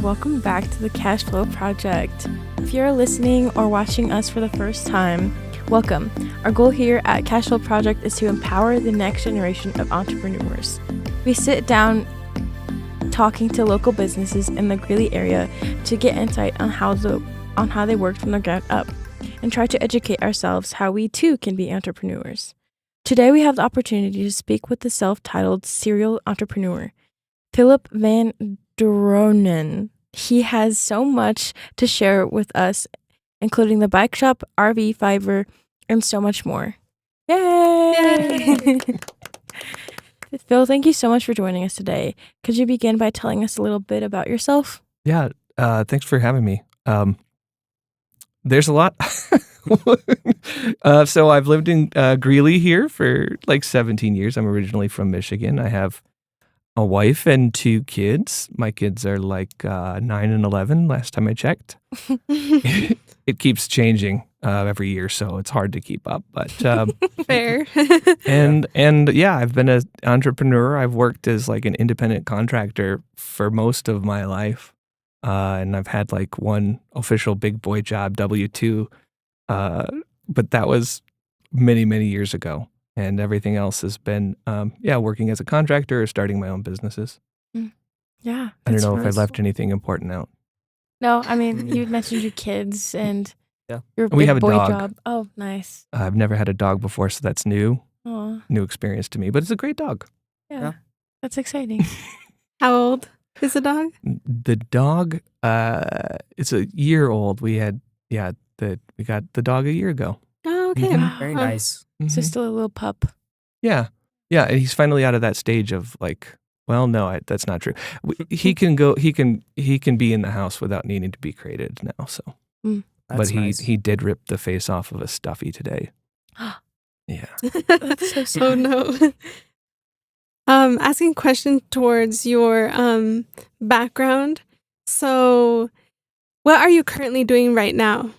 Welcome back to the Cash Flow Project. If you're listening or watching us for the first time, welcome. Our goal here at Cash Flow Project is to empower the next generation of entrepreneurs. We sit down talking to local businesses in the Greeley area to get insight on how they worked from the ground up and try to educate ourselves how we too can be entrepreneurs. Today we have the opportunity to speak with the self-titled serial entrepreneur, Phil Van Drunen. He has so much to share with us, including the BIKESHOP, RVFiber, and so much more. Yay! Phil, thank you so much for joining us today. Could you begin by telling us a little bit about yourself? Yeah, thanks for having me. There's a lot. So I've lived in Greeley here for like 17 years. I'm originally from Michigan. I have a wife and 2 kids. My kids are like 9 and 11 last time I checked. It keeps changing every year, so it's hard to keep up. But Fair. and yeah, I've been an entrepreneur. I've worked as like an independent contractor for most of my life. And I've had like one official big boy job, W-2, but that was many, many years ago. And everything else has been, working as a contractor or starting my own businesses. Yeah. I don't know if I left anything important out. No, I mean, you mentioned your kids and your We big have a boy dog. job. Oh, nice. I've never had a dog before, so that's new Aw, experience to me. But it's a great dog. yeah. That's exciting. How old is the dog? The dog, it's a year old. We got the dog a year ago. Oh, okay. Mhm. Very nice. So still a little pup. Yeah. Yeah. And he's finally out of that stage of like, well, no, that's not true. He can be in the house without needing to be crated now. So, That's nice. he did rip the face off of a stuffy today. Yeah. That's so Oh sad. no. Asking a question towards your background. So, what are you currently doing right now?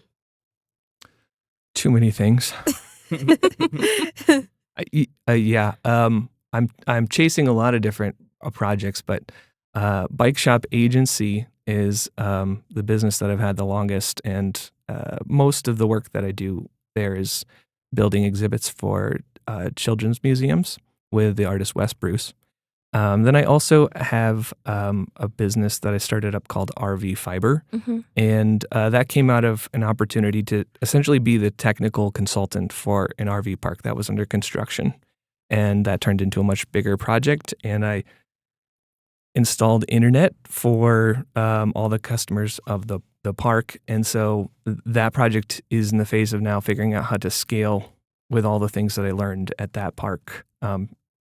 Too many things. I'm chasing a lot of different projects, but Bike Shop Agency is the business that I've had the longest, and most of the work that I do there is building exhibits for children's museums with the artist Wes Bruce. Then I also have a business that I started up called RVFiber, and that came out of an opportunity to essentially be the technical consultant for an RV park that was under construction. And that turned into a much bigger project, and I installed internet for all the customers of the park. And so that project is in the phase of now figuring out how to scale with all the things that I learned at that park,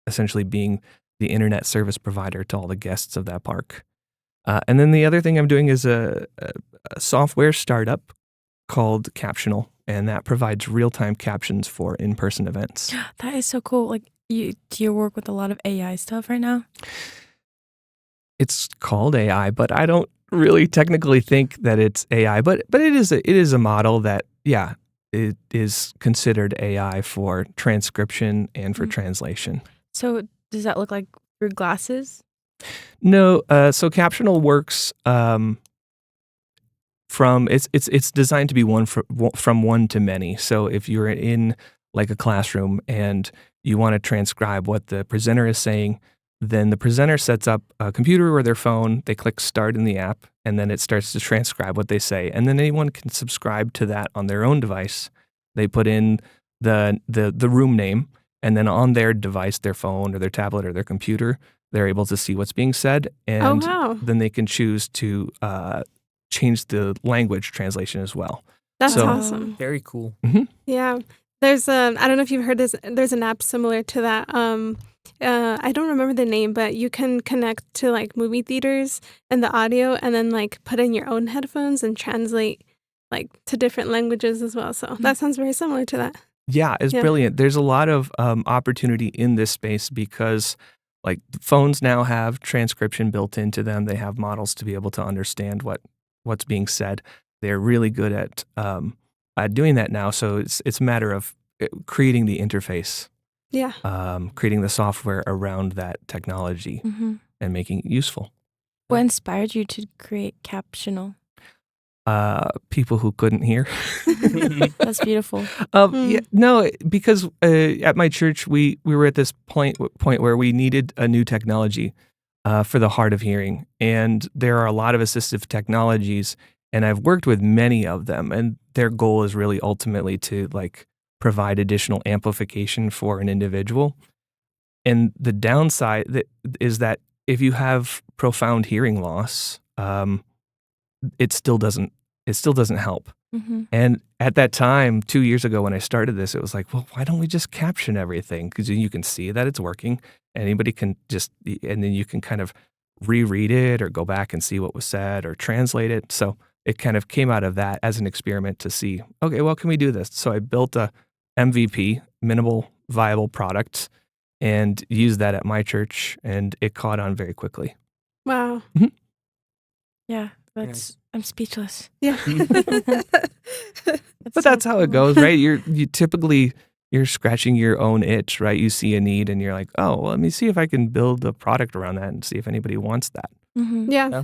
essentially being the internet service provider to all the guests of that park. And then the other thing I'm doing is a software startup called Captional, and that provides real-time captions for in-person events. That is so cool. Like, do you work with a lot of AI stuff right now? It's called AI, but I don't really technically think that it's AI. But it is a model that, it is considered AI for transcription and for translation. So does that look like your glasses? No, so Captional works from it's designed to be from one to many. So if you're in like a classroom and you want to transcribe what the presenter is saying, then the presenter sets up a computer or their phone, they click start in the app, and then it starts to transcribe what they say. And then anyone can subscribe to that on their own device. They put in the room name, and then on their device, their phone or their tablet or their computer, they're able to see what's being said. And wow. then they can choose to change the language translation as well. That's So- awesome. Very cool. Yeah. There's I don't know if you've heard this. There's an app similar to that. I don't remember the name, but you can connect to like movie theaters and the audio, and then like put in your own headphones and translate like to different languages as well. So that sounds very similar to that. Yeah, it's brilliant. There's a lot of opportunity in this space because like phones now have transcription built into them. They have models to be able to understand what's being said. They're really good at doing that now. So it's a matter of creating the interface, creating the software around that technology and making it useful. What inspired you to create Captional? People who couldn't hear. That's beautiful. Yeah, no, because at my church we were at this point where we needed a new technology for the hard of hearing, and there are a lot of assistive technologies, and I've worked with many of them, and their goal is really ultimately to like provide additional amplification for an individual. And the downside is that if you have profound hearing loss, it still doesn't help. Mm-hmm. And at that time, 2 years ago when I started this, it was like, well, why don't we just caption everything? Because you can see that it's working. Anybody can and then you can kind of reread it or go back and see what was said or translate it. So it kind of came out of that as an experiment to see, okay, well, can we do this? So I built a MVP, minimal viable product, and used that at my church, and it caught on very quickly. Wow. Yeah, I'm speechless. Yeah. But that's how it goes, right? You're scratching your own itch, right? You see a need and you're like, oh, well, let me see if I can build a product around that and see if anybody wants that. Mm-hmm. Yeah.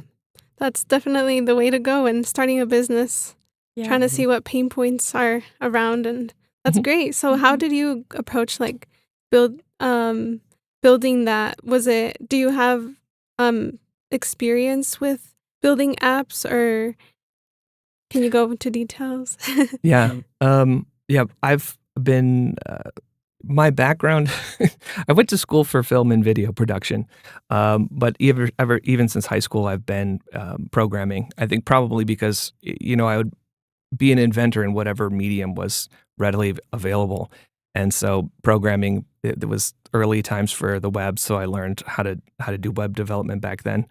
That's definitely the way to go when starting a business. Yeah. Trying to see what pain points are around, and that's great. So how did you approach like building that? Do you have experience with building apps, or can you go into details? Yeah. I've been, my background, I went to school for film and video production, but even since high school, I've been programming. I think probably because, I would be an inventor in whatever medium was readily available. And so programming, there was early times for the web, so I learned how to do web development back then.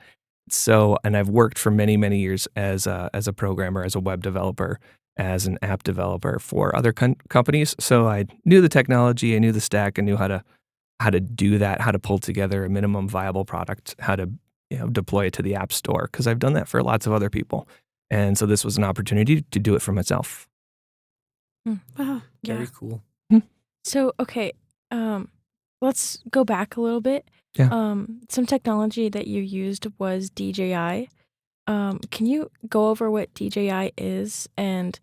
So, and I've worked for many, many years as a programmer, as a web developer, as an app developer for other companies. So I knew the technology, I knew the stack, I knew how to do that, how to pull together a minimum viable product, how to deploy it to the app store, because I've done that for lots of other people. And so this was an opportunity to do it for myself. Wow. Yeah. Very cool. So, okay, let's go back a little bit. Yeah. Some technology that you used was DJI. Can you go over what DJI is, and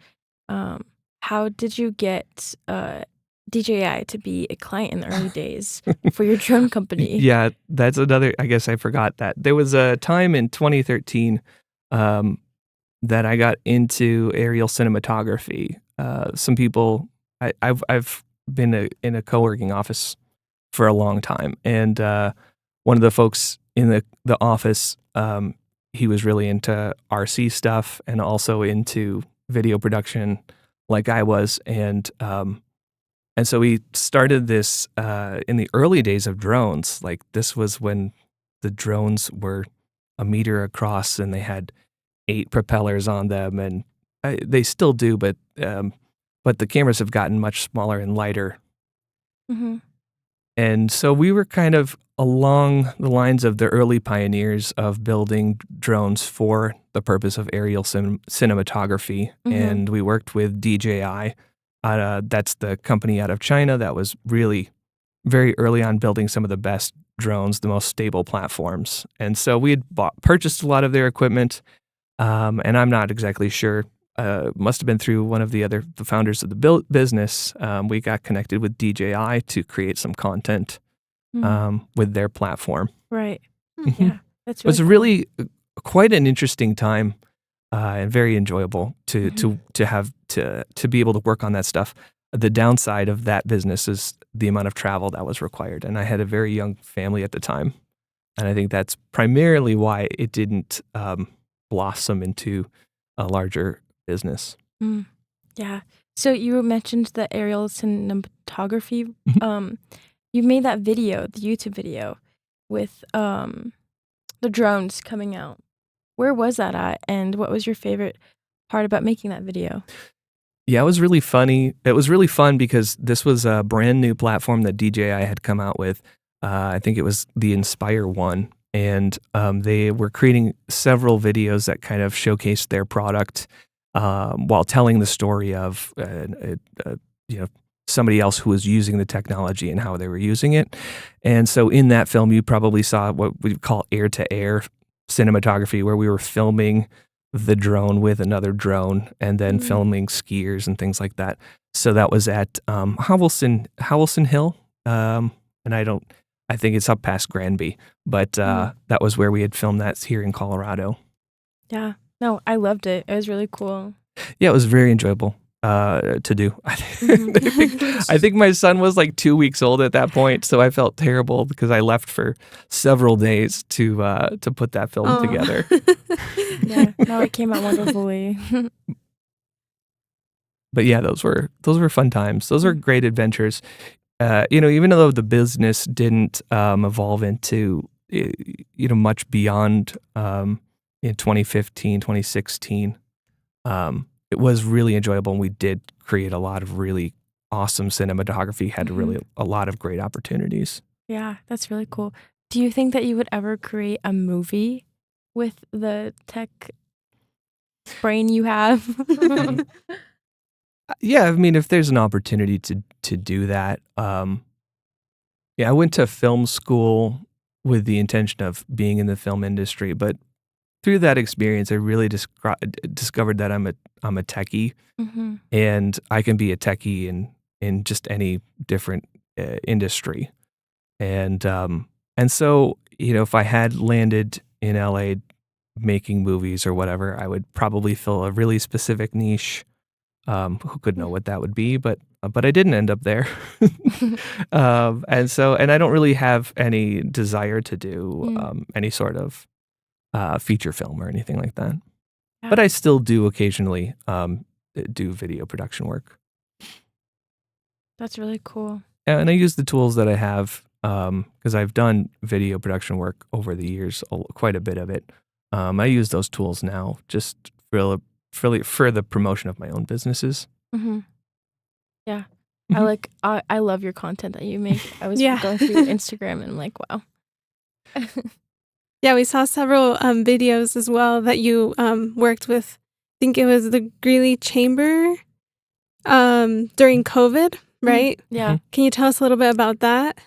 how did you get DJI to be a client in the early days for your drone company? Yeah, that's another, I guess I forgot that. There was a time in 2013 that I got into aerial cinematography. Some people, I've been in a co-working office for a long time, and one of the folks in the office, he was really into RC stuff and also into video production, like I was, and so we started this in the early days of drones. Like this was when the drones were a meter across and they had 8 propellers on them, and they still do, but the cameras have gotten much smaller and lighter. Mm-hmm. And so we were kind of along the lines of the early pioneers of building drones for the purpose of aerial cinematography. Mm-hmm. And we worked with DJI. That's the company out of China that was really very early on building some of the best drones, the most stable platforms. And so we had purchased a lot of their equipment. And I'm not exactly sure. Must have been through one of the founders of the business. We got connected with DJI to create some content with their platform. Right. Mm-hmm. Yeah, that's It was really really quite an interesting time and very enjoyable to be able to work on that stuff. The downside of that business is the amount of travel that was required, and I had a very young family at the time, and I think that's primarily why it didn't blossom into a larger business. Yeah. So you mentioned the aerial cinematography. Mm-hmm. You made that video, the YouTube video, with the drones coming out. Where was that at, and what was your favorite part about making that video? Yeah, it was really funny. It was really fun because this was a brand new platform that DJI had come out with. I think it was the Inspire one. And they were creating several videos that kind of showcased their product while telling the story of somebody else who was using the technology and how they were using it. And so in that film, you probably saw what we call air-to-air cinematography where we were filming the drone with another drone and then filming skiers and things like that. So that was at Howelson Hill, and I think it's up past Granby, but that was where we had filmed that here in Colorado. Yeah. No, I loved it. It was really cool. Yeah, it was very enjoyable to do. I think my son was like 2 weeks old at that point, so I felt terrible because I left for several days to put that film together. Yeah, no, it came out wonderfully. But yeah, those were fun times. Those are great adventures. Even though the business didn't evolve into much beyond in 2015, 2016, it was really enjoyable, and we did create a lot of really awesome cinematography. Had really a lot of great opportunities. Yeah, that's really cool. Do you think that you would ever create a movie with the tech brain you have? Yeah, I mean, if there's an opportunity to do that, I went to film school with the intention of being in the film industry, but through that experience, I really discovered that I'm a techie, and I can be a techie in just any different industry, and so if I had landed in LA making movies or whatever, I would probably fill a really specific niche. Who could know what that would be, but I didn't end up there. And I don't really have any desire to do any sort of feature film or anything like that. Yeah. But I still do occasionally do video production work. That's really cool. And I use the tools that I have because I've done video production work over the years, quite a bit of it. I use those tools now just for the promotion of my own businesses. Yeah. I love your content that you make. I was going through your Instagram and I'm like, wow. Yeah, we saw several videos as well that you worked with. I think it was the Greeley Chamber during COVID, right? Yeah. Can you tell us a little bit about that?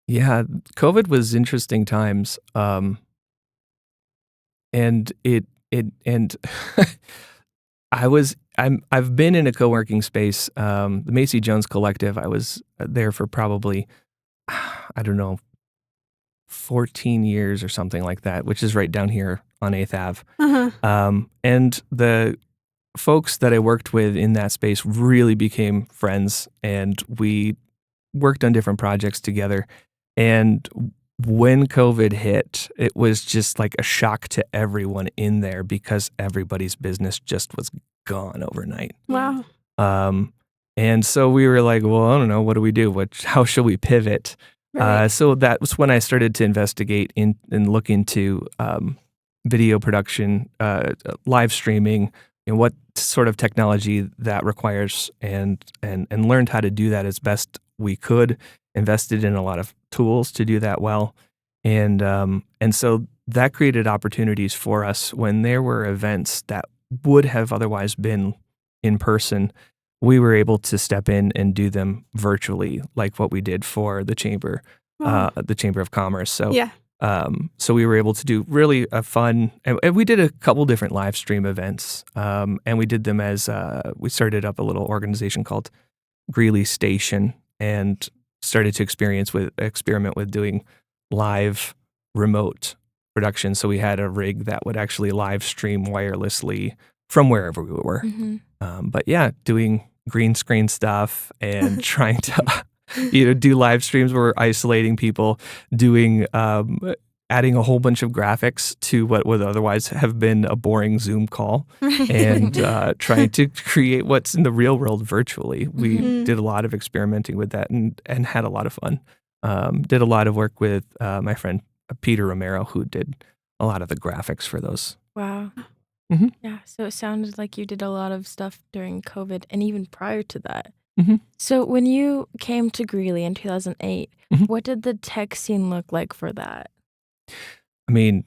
Yeah, COVID was interesting times, and I've been in a co-working space, the Macy Jones Collective. I was there for probably, I don't know, 14 years or something like that, which is right down here on 8th Ave. And the folks that I worked with in that space really became friends, and we worked on different projects together. And when COVID hit, it was just like a shock to everyone in there because everybody's business just was gone overnight. Wow. And so we were like, well, I don't know, what do we do? How shall we pivot? Right. So that was when I started to investigate and look into video production, live streaming, and what sort of technology that requires, and learned how to do that as best we could. Invested in a lot of tools to do that well, and so that created opportunities for us when there were events that would have otherwise been in person. We were able to step in and do them virtually, like what we did for the Chamber, the Chamber of Commerce. So, so we were able to do really a fun, and we did a couple different live stream events, and we did them as we started up a little organization called Greeley Station, and started to experiment with doing live remote production. So we had a rig that would actually live stream wirelessly from wherever we were. But yeah, doing green screen stuff and trying to do live streams where we're isolating people, doing adding a whole bunch of graphics to what would otherwise have been a boring Zoom call, and trying to create what's in the real world virtually. We did a lot of experimenting with that and had a lot of fun. Did a lot of work with my friend Peter Romero, who did a lot of the graphics for those. Wow. Yeah, so it sounded like you did a lot of stuff during COVID and even prior to that. So when you came to Greeley in 2008, what did the tech scene look like for that? I mean,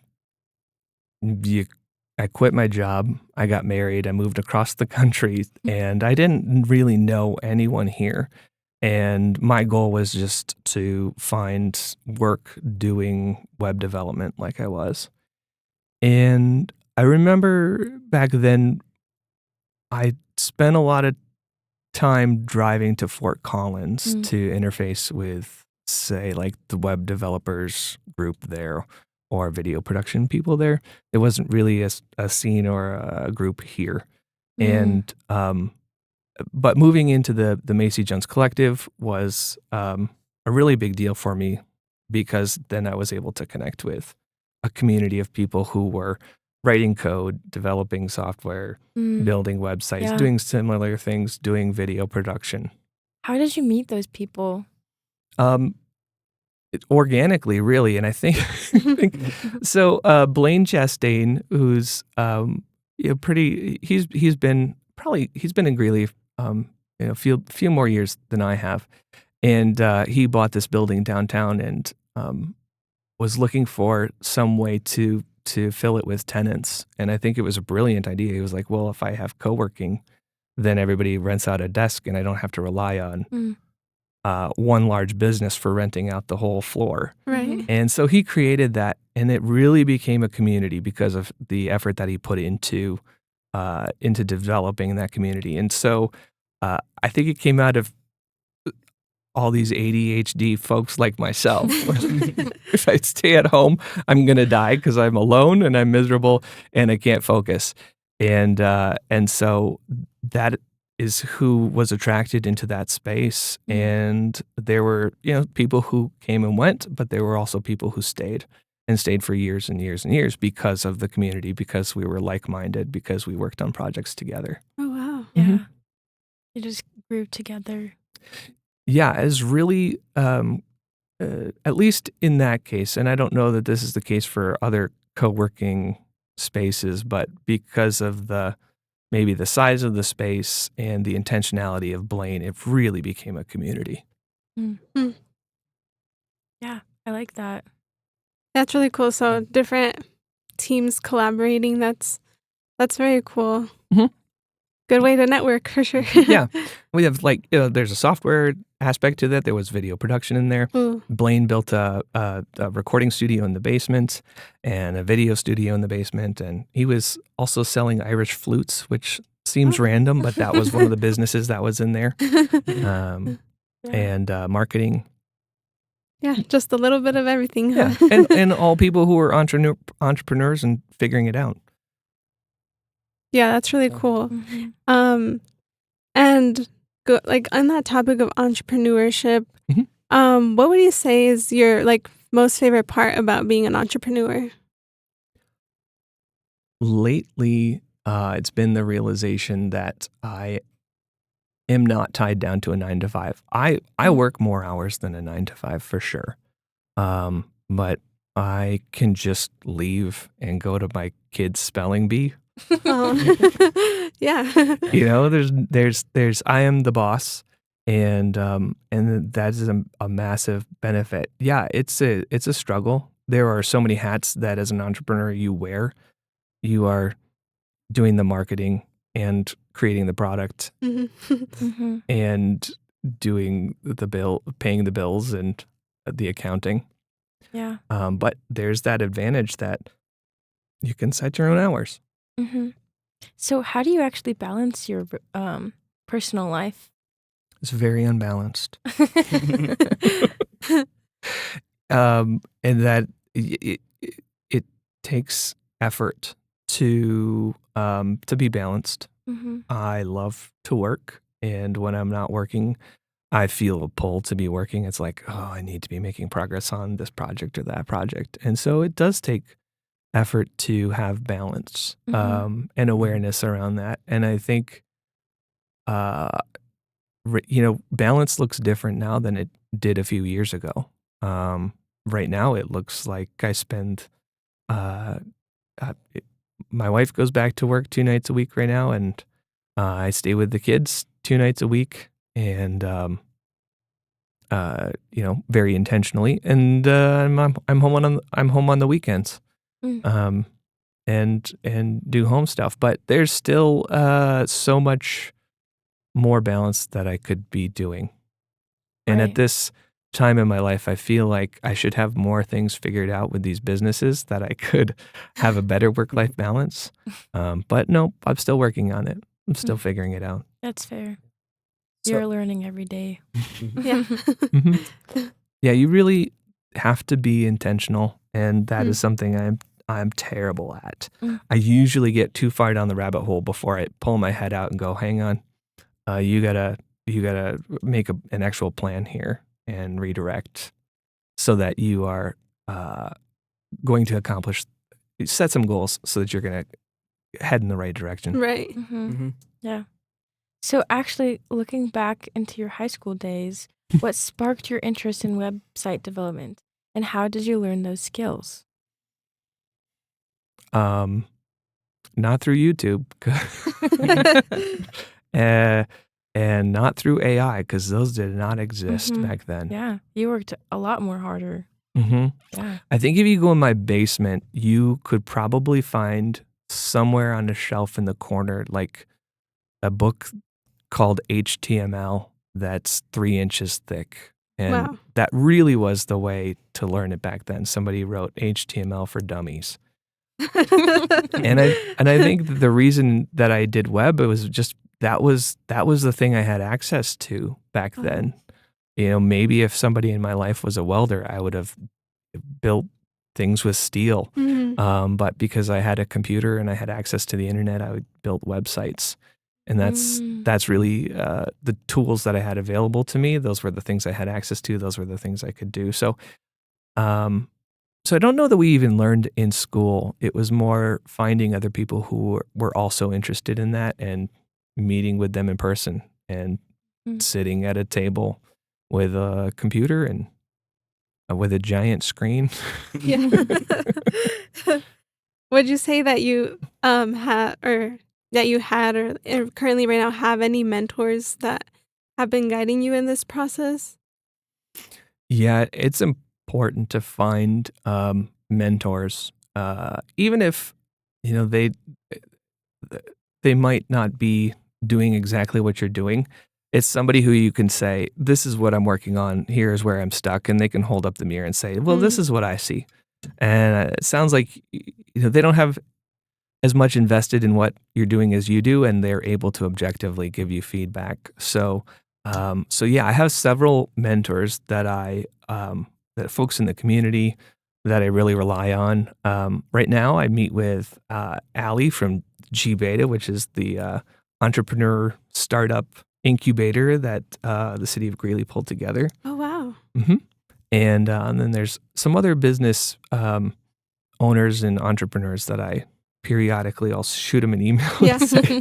I quit my job, I got married, I moved across the country, and I didn't really know anyone here. And my goal was just to find work doing web development like I was. And I remember back then I spent a lot of time driving to Fort Collins to interface with, say, like the web developers group there or video production people there. There wasn't really a scene or a group here. And but moving into the Macy Jones Collective was a really big deal for me, because then I was able to connect with a community of people who were writing code, developing software, building websites, doing similar things, doing video production. How did you meet those people? Organically, really. And I think, so. Blaine Chastain, who's he's been in Greeley a few more years than I have, and he bought this building downtown and was looking for some way to fill it with tenants. And I think it was a brilliant idea. He was like, well, if I have co-working, then everybody rents out a desk and I don't have to rely on one large business for renting out the whole floor. Right. And so he created that, and it really became a community because of the effort that he put into developing that community. And so I think it came out of all these ADHD folks like myself. If I stay at home, I'm going to die because I'm alone and I'm miserable and I can't focus. And so that is who was attracted into that space. And there were, people who came and went, but there were also people who stayed for years and years and years because of the community, because we were like-minded, because we worked on projects together. Oh, wow. Yeah. You just grew together. Yeah, it's really, at least in that case, and I don't know that this is the case for other co-working spaces, but because of maybe the size of the space and the intentionality of Blaine, it really became a community. Yeah, I like that. That's really cool. So different teams collaborating. That's very cool. Good way to network for sure. Yeah, we have there's a software aspect to that. There was video production in there. Blaine built a recording studio in the basement and a video studio in the basement, and he was also selling Irish flutes, which seems random, but that was one of the businesses that was in there, and marketing. Yeah, just a little bit of everything. Yeah, and all people who were entrepreneurs and figuring it out. Yeah, that's really cool. And on that topic of entrepreneurship, what would you say is your most favorite part about being an entrepreneur? Lately, it's been the realization that I am not tied down to a 9-to-5. I work more hours than a 9-to-5 for sure, but I can just leave and go to my kid's spelling bee. Yeah. There's I am the boss, and that is a massive benefit. Yeah, it's a struggle. There are so many hats that as an entrepreneur you wear. You are doing the marketing and creating the product and doing paying the bills and the accounting. Yeah. But there's that advantage that you can set your own hours. So how do you actually balance your personal life? It's very unbalanced. And that it takes effort to be balanced. I love to work, and when I'm not working, I feel a pull to be working. It's like, oh, I need to be making progress on this project or that project. And so it does take effort to have balance and awareness around that. And I think, balance looks different now than it did a few years ago. Right now, it looks like I spend, my wife goes back to work 2 nights a week right now, and I stay with the kids 2 nights a week, and very intentionally. And I'm home on the weekends. And do home stuff, but there's still so much more balance that I could be doing. And at this time in my life, I feel like I should have more things figured out with these businesses that I could have a better work-life balance. But no, I'm still working on it. I'm still figuring it out. That's fair. So- You're learning every day. Yeah. Yeah, you really have to be intentional, and that Mm. is something I'm terrible at. Mm. I usually get too far down the rabbit hole before I pull my head out and go, "Hang on, you gotta make an actual plan here and redirect so that you are going to set some goals so that you're gonna head in the right direction." Right. Mm-hmm. Yeah. So actually, looking back into your high school days, what sparked your interest in website development, and how did you learn those skills? Not through YouTube, and not through AI, because those did not exist Mhm. back then. Yeah, you worked a lot more harder. hmm Yeah. I think if you go in my basement, you could probably find somewhere on a shelf in the corner, like a book called HTML that's 3 inches thick. And Wow. that really was the way to learn it back then. Somebody wrote HTML for dummies. And I think that the reason that I did web, it was just that was the thing I had access to back Oh. then. Maybe if somebody in my life was a welder, I would have built things with steel. Mhm. But because I had a computer and I had access to the internet, I would build websites. And that's really the tools that I had available to me. Those were the things I had access to. Those were the things I could do. So I don't know that we even learned in school. It was more finding other people who were also interested in that and meeting with them in person and Mm. sitting at a table with a computer and with a giant screen. Yeah. Would you say that you had or currently right now have any mentors that have been guiding you in this process? Yeah, it's important to find mentors, even if they might not be doing exactly what you're doing. It's somebody who you can say, "This is what I'm working on. Here's where I'm stuck," and they can hold up the mirror and say, "Well, this is what I see." And it sounds like they don't have as much invested in what you're doing as you do, and they're able to objectively give you feedback. So yeah, I have several mentors that that folks in the community that I really rely on. Right now, I meet with Allie from G-Beta, which is the entrepreneur startup incubator that the city of Greeley pulled together. Oh, wow. hmm And then there's some other business owners and entrepreneurs that I periodically I'll shoot them an email. Yes. And say,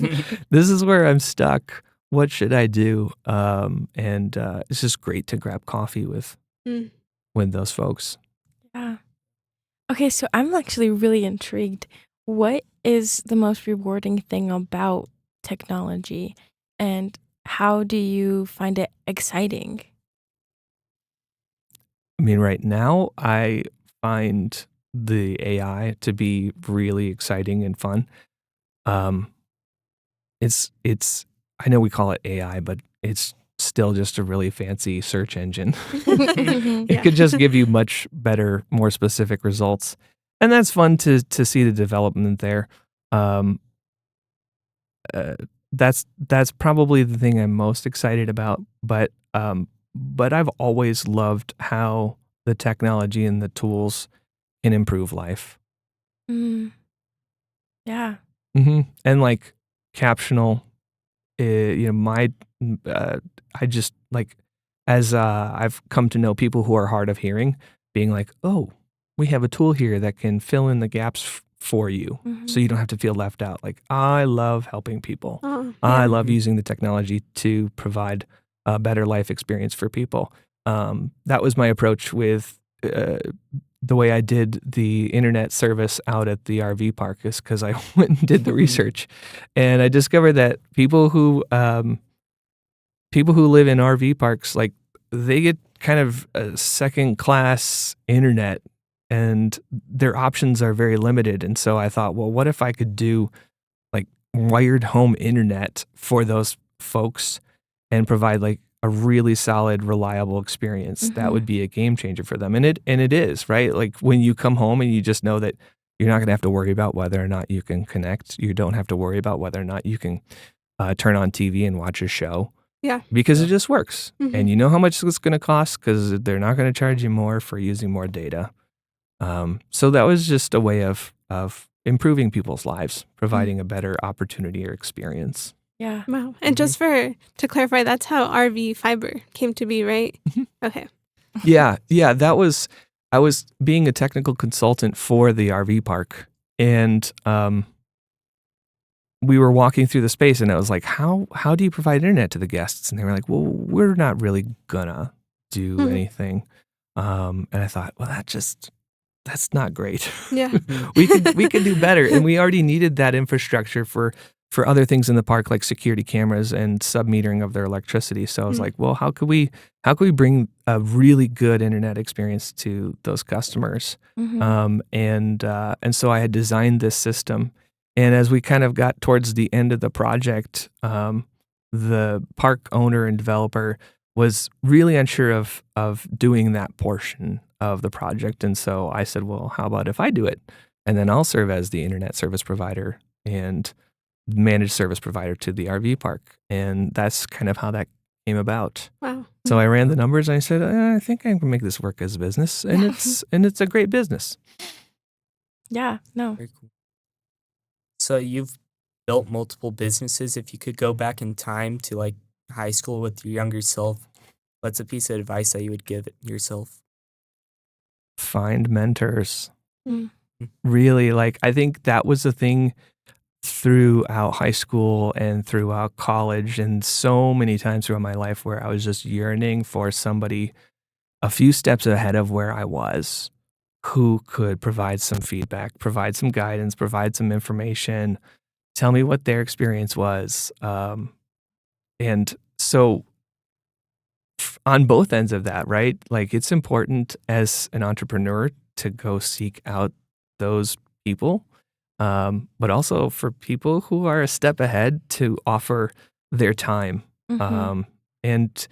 "This is where I'm stuck. What should I do?" And it's just great to grab coffee with Mm. those folks. Yeah. Okay, so I'm actually really intrigued. What is the most rewarding thing about technology, and how do you find it exciting? I mean, right now I find the AI to be really exciting and fun. Um, it's I know we call it AI, but it's still just a really fancy search engine. It Yeah. could just give you much better, more specific results. And that's fun to see the development there. Um, uh, that's probably the thing I'm most excited about. But I've always loved how the technology and the tools can improve life. Mm, yeah. And like Captional, my I just like as I've come to know people who are hard of hearing, being like, "Oh, we have a tool here that can fill in the gaps for you, so Mhm. you don't have to feel left out." Like, I love helping people. Oh, I yeah. love using the technology to provide a better life experience for people. That was my approach with the way I did the internet service out at the RV park, is because I went and did the research, and I discovered that people who live in RV parks, like, they get kind of a second class internet, and their options are very limited. And so I thought, well, what if I could do like wired home internet for those folks and provide like a really solid, reliable experience, that would be a game changer for them. And it is, right? Like when you come home and you just know that you're not going to have to worry about whether or not you can connect. You don't have to worry about whether or not you can turn on TV and watch a show. Yeah. Because it just works. Mhm. And you know how much it's going to cost because they're not going to charge you more for using more data. So that was just a way of improving people's lives, providing a better opportunity or experience. Yeah. Wow. And just to clarify, that's how RVFiber came to be, right? Okay. Yeah, that was, I was being a technical consultant for the RV park, and we were walking through the space, and I was like, how do you provide internet to the guests? And they were like, well, we're not really gonna do anything. And I thought, well, that's not great. Yeah. we could do better, and we already needed that infrastructure for other things in the park, like security cameras and sub-metering of their electricity. So I was like, well, how could we bring a really good internet experience to those customers? And so I had designed this system. And as we kind of got towards the end of the project, the park owner and developer was really unsure of doing that portion of the project. And so I said, well, how about if I do it? And then I'll serve as the internet service provider and managed service provider to the RV park. And that's kind of how that came about. Wow. So I ran the numbers and I said, I think I can make this work as a business. And it's a great business. Yeah. No. Very cool. So you've built multiple businesses. If you could go back in time to like high school with your younger self, what's a piece of advice that you would give yourself? Find mentors. Mm. Really, like, I think that was the thing throughout high school and throughout college and so many times throughout my life where I was just yearning for somebody a few steps ahead of where I was who could provide some feedback, provide some guidance, provide some information, tell me what their experience was. And so on both ends of that, right? Like, it's important as an entrepreneur to go seek out those people, but also for people who are a step ahead to offer their time. And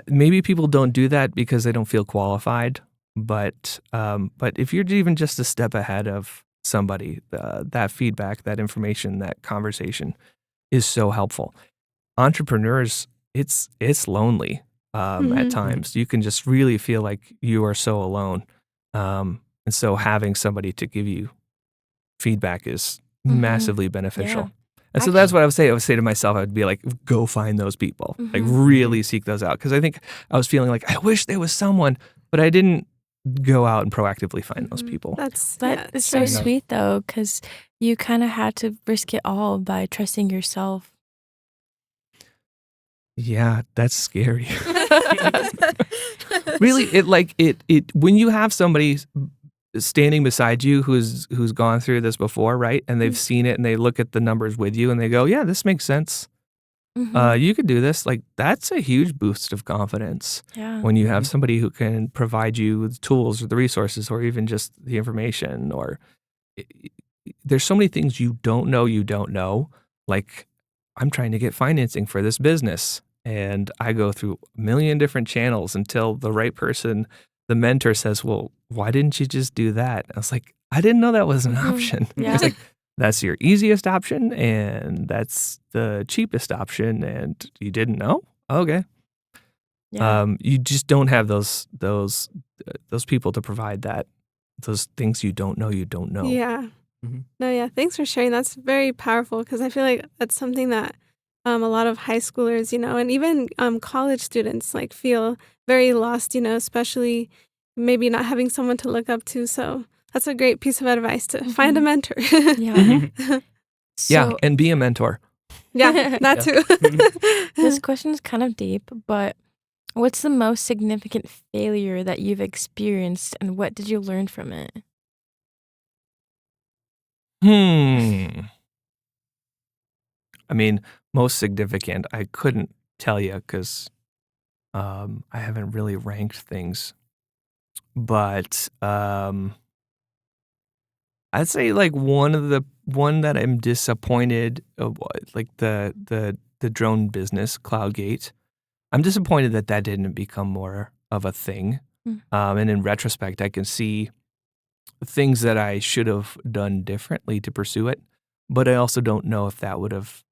maybe people don't do that because they don't feel qualified. But if you're even just a step ahead of somebody, that feedback, that information, that conversation is so helpful. Entrepreneurs, it's lonely at times. You can just really feel like you are so alone. And so having somebody to give you feedback is massively beneficial. Yeah. And so that's what I would say. I would say to myself, I would be like, go find those people. Like, really seek those out. Because I think I was feeling like, I wish there was someone, but I didn't go out and proactively find those people. That's so sweet, though, because you kind of had to risk it all by trusting yourself. Yeah, that's scary. Really, it when you have somebody standing beside you who's gone through this before, right? And they've seen it and they look at the numbers with you and they go, yeah, this makes sense. You could do this. Like, that's a huge boost of confidence. Yeah. When you have somebody who can provide you with tools or the resources or even just the information, or there's so many things you don't know. Like, I'm trying to get financing for this business and I go through a million different channels until the right person, the mentor, says, well, why didn't you just do that? I was like, I didn't know that was an option. Yeah. It's like, that's your easiest option and that's the cheapest option, and you didn't know? Okay. Yeah. You just don't have those people to provide those things you don't know. Yeah. No, yeah. Thanks for sharing. That's very powerful because I feel like that's something that a lot of high schoolers, and even college students like feel very lost, especially maybe not having someone to look up to. So that's a great piece of advice, to find a mentor. Yeah. Yeah, and be a mentor. Yeah, that too. This question is kind of deep, but what's the most significant failure that you've experienced and what did you learn from it? I mean, most significant, I couldn't tell you because I haven't really ranked things. But I'd say like one that I'm disappointed, like the drone business, CloudGate. I'm disappointed that that didn't become more of a thing. Mm. And in retrospect, I can see things that I should have done differently to pursue it. But I also don't know if that would have,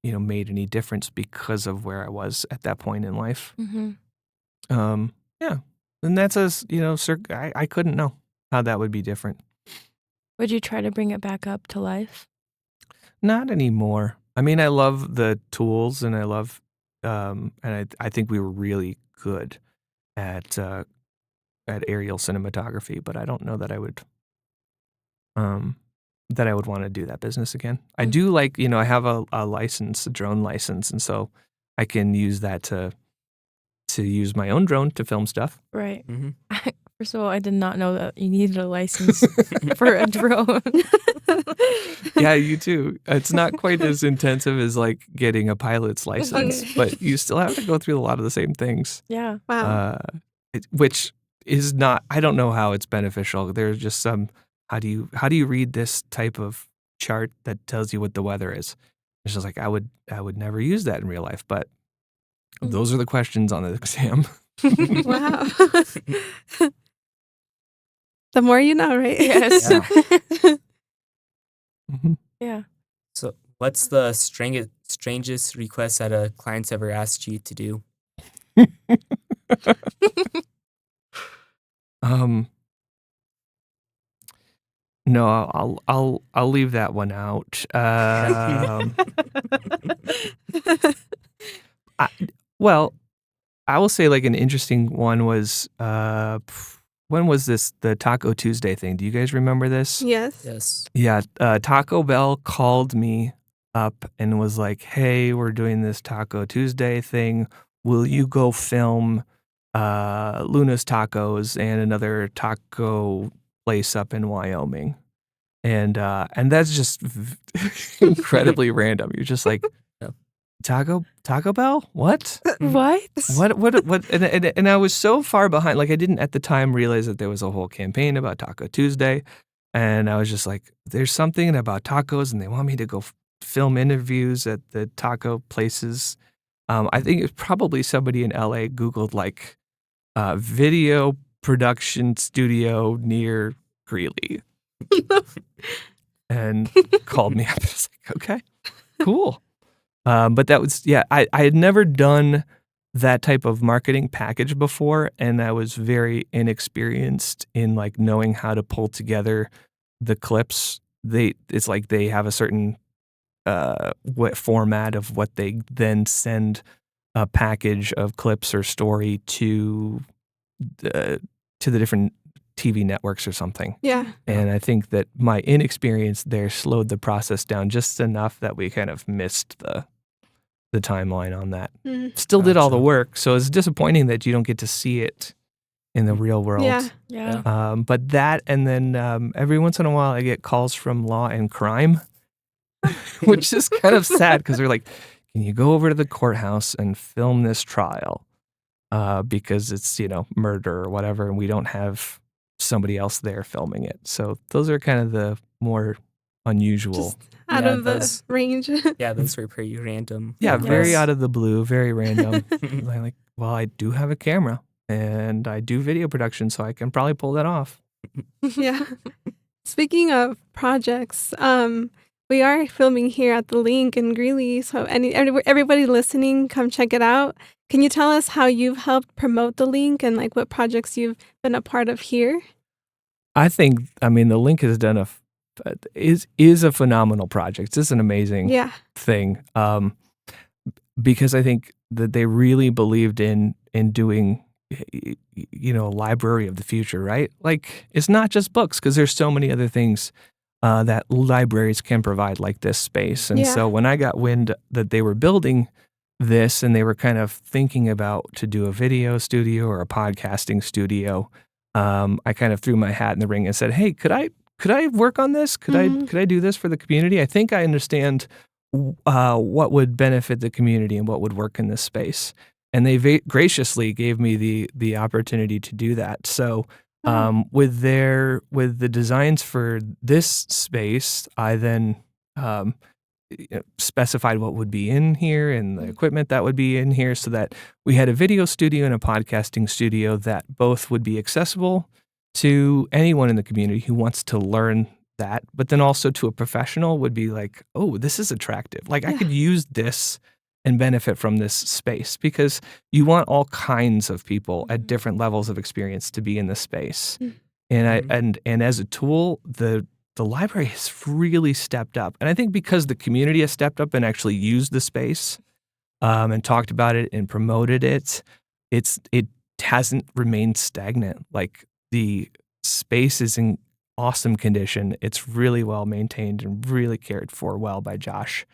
made any difference because of where I was at that point in life. Mm-hmm. Yeah. And that's I couldn't know how that would be different. Would you try to bring it back up to life? Not anymore. I mean, I love the tools and I love, and I think we were really good at aerial cinematography, but I don't know that I would, want to do that business again. I do like, I have a license, a drone license, and so I can use that to use my own drone to film stuff. Right. Mm-hmm. First of all, I did not know that you needed a license for a drone. Yeah, you too. It's not quite as intensive as like getting a pilot's license, but you still have to go through a lot of the same things. Yeah. Wow. Which is not. I don't know how it's beneficial. There's just some. How do you read this type of chart that tells you what the weather is? It's just like I would never use that in real life, but those are the questions on the exam. Wow. The more you know, right? Yes. Yeah. Mhm. Yeah. So, what's the strangest request that a client's ever asked you to do? No, I'll leave that one out. Well, I will say like an interesting one was when was this the Taco Tuesday thing? Do you guys remember this? Yes. Yes. Yeah, Taco Bell called me up and was like, "Hey, we're doing this Taco Tuesday thing. Will you go film Luna's Tacos and another taco place up in Wyoming?" And that's just incredibly random. You're just like, Yeah. Taco Bell? What? What? What? And I was so far behind. Like I didn't at the time realize that there was a whole campaign about Taco Tuesday. And I was just like, there's something about tacos and they want me to go film interviews at the taco places. I think it's probably somebody in LA Googled like video production studio near Greeley and called me up. I was like, okay, cool. But that was, I had never done that type of marketing package before, and I was very inexperienced in like knowing how to pull together the clips. It's like they have a certain what format of what they then send a package of clips or story to the different TV networks or something. Yeah. And I think that my inexperience there slowed the process down just enough that we kind of missed the timeline on that. Mm. Still did all the Gotcha. work, so it's disappointing that you don't get to see it in the real world. Yeah. Yeah. But that, and then every once in a while I get calls from Law and Crime, which is kind of sad because they're like, can you go over to the courthouse and film this trial? Because it's, murder or whatever, and we don't have somebody else there filming it. So those are kind of the more unusual. Just out Yeah, of the those- range. Yeah, those were pretty random. Yeah, Yes. very out of the blue, very random. I'm like, well, I do have a camera and I do video production, so I can probably pull that off. Yeah. Speaking of projects, we are filming here at the Link in Greeley. So everybody listening, come check it out. Can you tell us how you've helped promote the Link and like what projects you've been a part of here? I mean, the Link has done is a phenomenal project. It's an amazing Yeah. thing. Because I think that they really believed in doing, a library of the future, right? Like it's not just books because there's so many other things that libraries can provide, like this space. And Yeah. so when I got wind that they were building this and they were kind of thinking about to do a video studio or a podcasting studio, I kind of threw my hat in the ring and said, "Hey, could I work on this? Could I do this for the community? I think I understand what would benefit the community and what would work in this space." And they graciously gave me the opportunity to do that. So with the designs for this space, I then specified what would be in here and the equipment that would be in here, so that we had a video studio and a podcasting studio that both would be accessible to anyone in the community who wants to learn that, but then also to a professional would be like, oh, this is attractive. Like I could use this and benefit from this space, because you want all kinds of people at different levels of experience to be in this space. And as a tool, the library has really stepped up. And I think because the community has stepped up and actually used the space and talked about it and promoted it, it hasn't remained stagnant. Like the space is in awesome condition. It's really well maintained and really cared for well by Josh.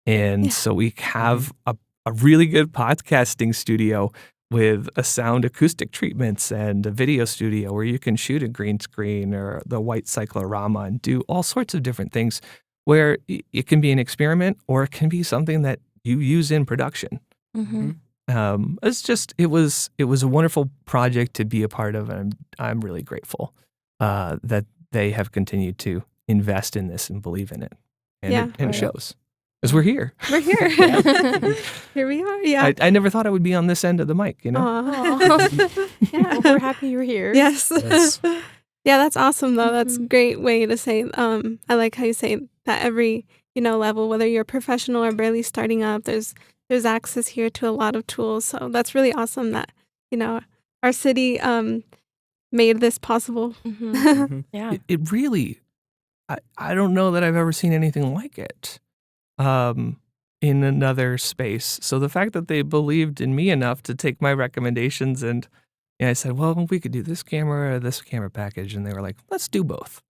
And so we have a really good podcasting studio with a sound acoustic treatments and a video studio where you can shoot a green screen or the white cyclorama and do all sorts of different things, where it can be an experiment or it can be something that you use in production. It was a wonderful project to be a part of, and I'm really grateful that they have continued to invest in this and believe in it. And it shows. Because we're here. We're here. Here we are. Yeah. I never thought I would be on this end of the mic, you know? Well, we're happy you're here. Yes. Yeah, that's awesome, though. That's a great way to say, I like how you say that every, level, whether you're professional or barely starting up, there's access here to a lot of tools. So that's really awesome that, our city made this possible. Yeah. It really, I don't know that I've ever seen anything like it. In another space. So the fact that they believed in me enough to take my recommendations, and I said, well, we could do this camera or this camera package, and they were like, let's do both.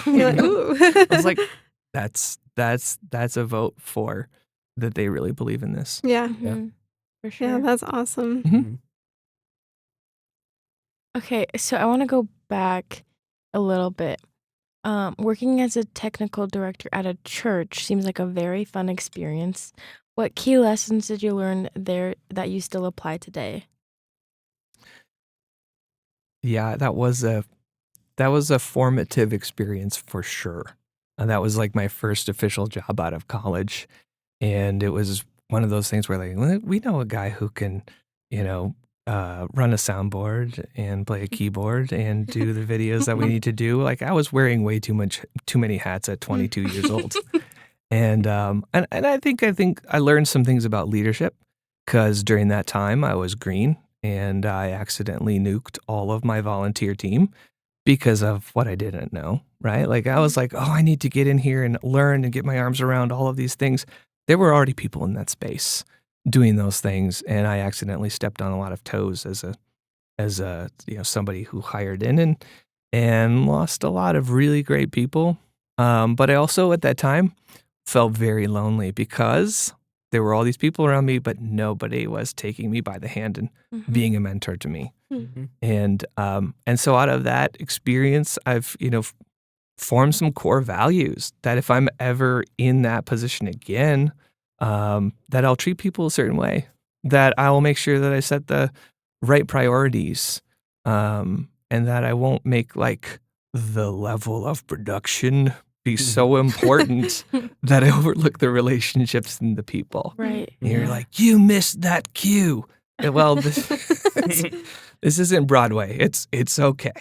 You're like, ooh. I was like, that's a vote for that they really believe in this. Yeah. For sure. Yeah, that's awesome. Mm-hmm. Okay, so I want to go back a little bit. Working as a technical director at a church seems like a very fun experience. What key lessons did you learn there that you still apply today? Yeah, that was a formative experience for sure. And that was like my first official job out of college. And it was one of those things where like, we know a guy who can, run a soundboard and play a keyboard and do the videos that we need to do. Like I was wearing way too many hats at 22 years old. And I think I learned some things about leadership, because during that time I was green and I accidentally nuked all of my volunteer team because of what I didn't know, right? Like I was like, oh, I need to get in here and learn and get my arms around all of these things. There were already people in that space doing those things, and I accidentally stepped on a lot of toes as a somebody who hired in and lost a lot of really great people. But I also at that time felt very lonely because there were all these people around me, but nobody was taking me by the hand and being a mentor to me. And so out of that experience, I've formed some core values that if I'm ever in that position again, that I'll treat people a certain way, that I will make sure that I set the right priorities, and that I won't make like the level of production be so important that I overlook the relationships and the people. Right. And you're like, you missed that cue. Well, this isn't Broadway. It's okay.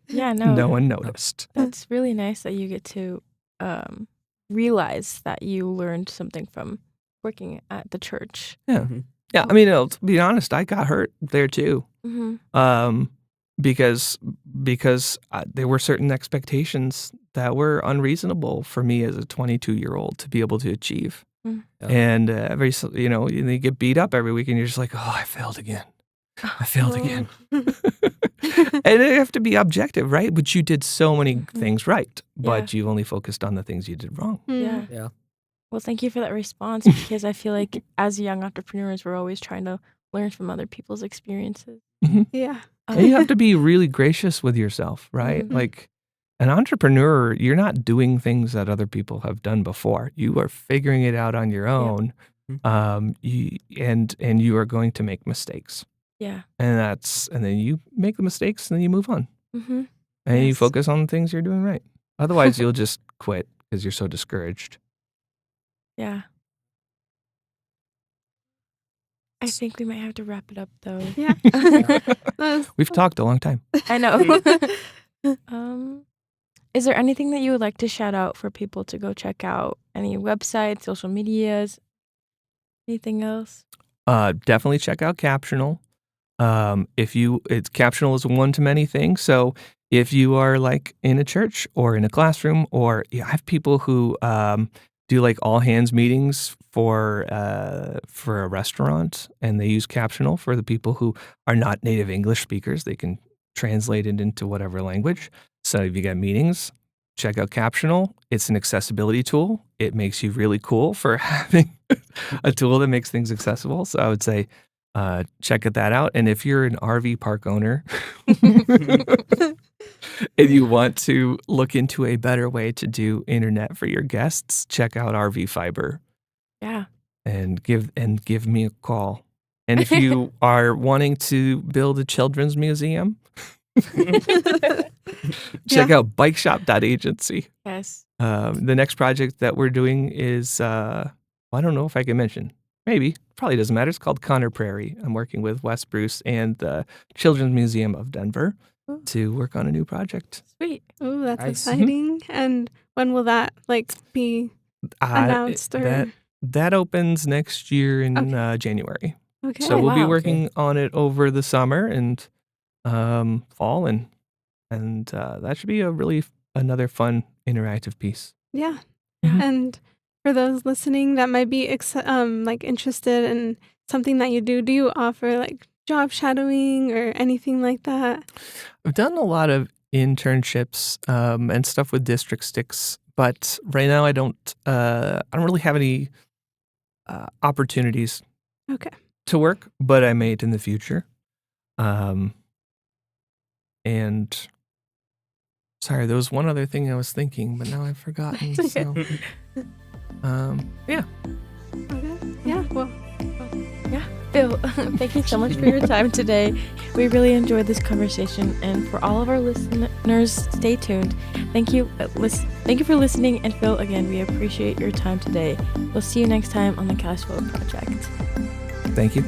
Yeah, no one noticed. That's really nice that you get to realize that you learned something from working at the church. Yeah. Yeah, I mean, to be honest, I got hurt there too. Because there were certain expectations that were unreasonable for me as a 22-year-old to be able to achieve. And you get beat up every week and you're just like, oh, I failed again. I failed again. And you have to be objective, right? But you did so many things right, but you only focused on the things you did wrong. Yeah. Well, thank you for that response, because I feel like as young entrepreneurs, we're always trying to learn from other people's experiences. Yeah. And you have to be really gracious with yourself, right? Like an entrepreneur, you're not doing things that other people have done before. You are figuring it out on your own, and you are going to make mistakes. Yeah. And then you make the mistakes and then you move on. And you focus on the things you're doing right. Otherwise, you'll just quit because you're so discouraged. Yeah. I think we might have to wrap it up though. Yeah. We've talked a long time. I know. Is there anything that you would like to shout out for people to go check out? Any websites, social medias, anything else? Definitely check out Captional. Captional is a one-to-many thing. So if you are like in a church or in a classroom, or I have people who do like all hands meetings for a restaurant, and they use Captional for the people who are not native English speakers. They can translate it into whatever language. So if you get meetings, check out Captional. It's an accessibility tool. It makes you really cool for having a tool that makes things accessible. So I would say check that out. And if you're an RV park owner and you want to look into a better way to do internet for your guests, check out RVFiber. Yeah. And give me a call. And if you are wanting to build a children's museum, check out BIKESHOP.agency. Yes. The next project that we're doing is I don't know if I can mention. Maybe. Probably doesn't matter. It's called Connor Prairie. I'm working with Wes Bruce and the Children's Museum of Denver to work on a new project. Sweet. Oh, that's Nice. exciting. And when will that be announced? That opens next year in January. Okay. So we'll be wow, working on it over the summer and fall, and that should be another fun interactive piece. Yeah. Mhm. And for those listening that might be interested in something that you do you offer like job shadowing or anything like that? I've done a lot of internships and stuff with District Sticks, but right now I don't really have any opportunities Okay. to work, but I may in the future. And sorry, there was one other thing I was thinking, but now I've forgotten. So, yeah. Okay. Yeah. Well. Phil, thank you so much for your time today. We really enjoyed this conversation, and for all of our listeners, stay tuned. Thank you for listening, and Phil, again, we appreciate your time today. We'll see you next time on the Cash Flow Project. Thank you.